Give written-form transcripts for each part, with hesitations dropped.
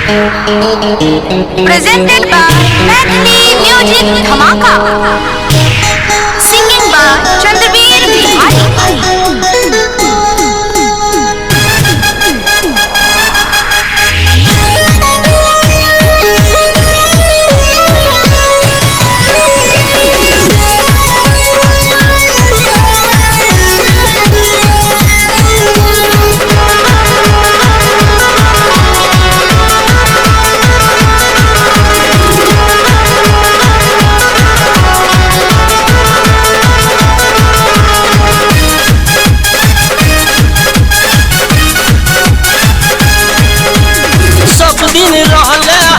Presented by Medley Music Dhamaka. Singing by Chandraveer Bihari.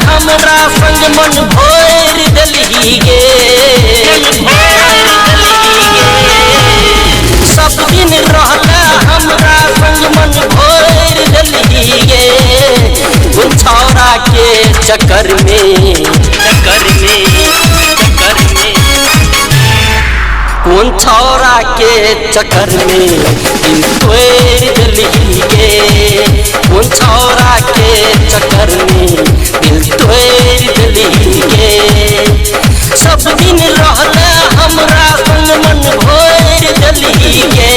हमरा संग मन भोर दलही गे, सब दिन रहला हमरा संग मन भोर दलही गे। उन छौरा के चक्कर में उन छौरा के चक्कर में दिल तोड़ दलही गे। उन छौरा के चक्कर में दिल तोड़ दलही गे। सब दिन रहला हमरा संग मन भोर दलही गे।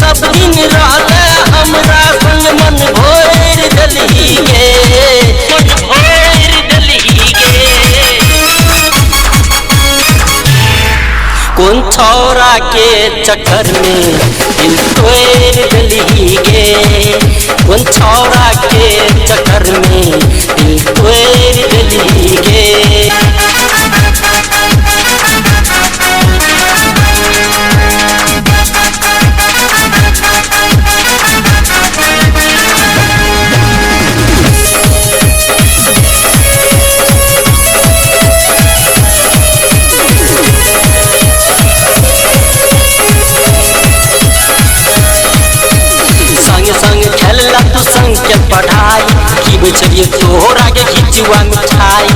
सब दिन रहला हमरा संग मन भोर दलही गे। कौन छौरा के चक्कर में दिल तोड़ दलही गे। कौन छौरा के चक्कर में दिल तोड़ दलही गे। संग के पढ़ाई की बचरिए तोहरा के खिचुआ मिठाई।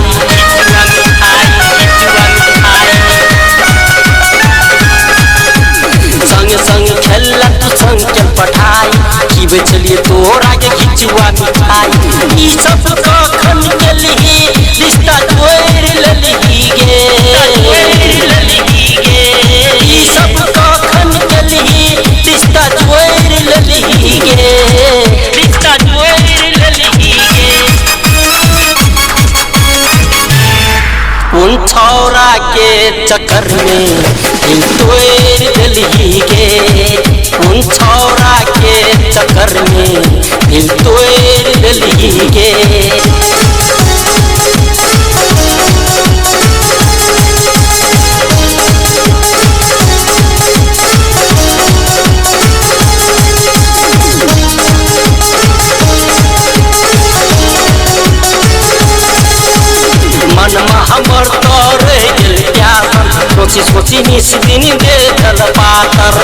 संग संग खेला तू संग के पढ़ाई की बचलिए तोहरा के खिचुआ मिठाई। ई सब कखन के लिए रिश्ता तोड़ ललही गे। ई सब कखन के लिए रिश्ता तोड़ ललही गे। उन छौरा के चक्कर में दिल तोड़ दलही गे। उन छौरा के चक्कर में दिल तोड़ दलही गे। हमर तोर गेल प्यासन सोची सोची निस दिन देखल पातर।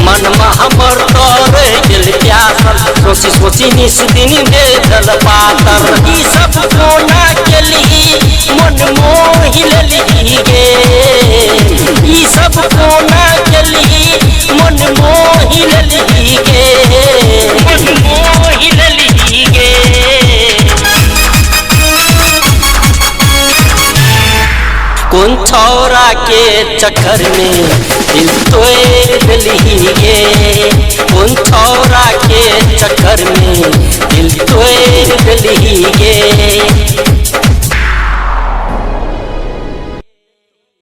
मन में हमर तोर गेल प्यासन सोची सोची निस दिन देखल पातर। ई सब कोना के लिए मन मोहि ललही गे। ई सब कोना के लिए मन मोहि ललही गे। कौन छौरा के चक्कर में दिल तोड़ दलही गे।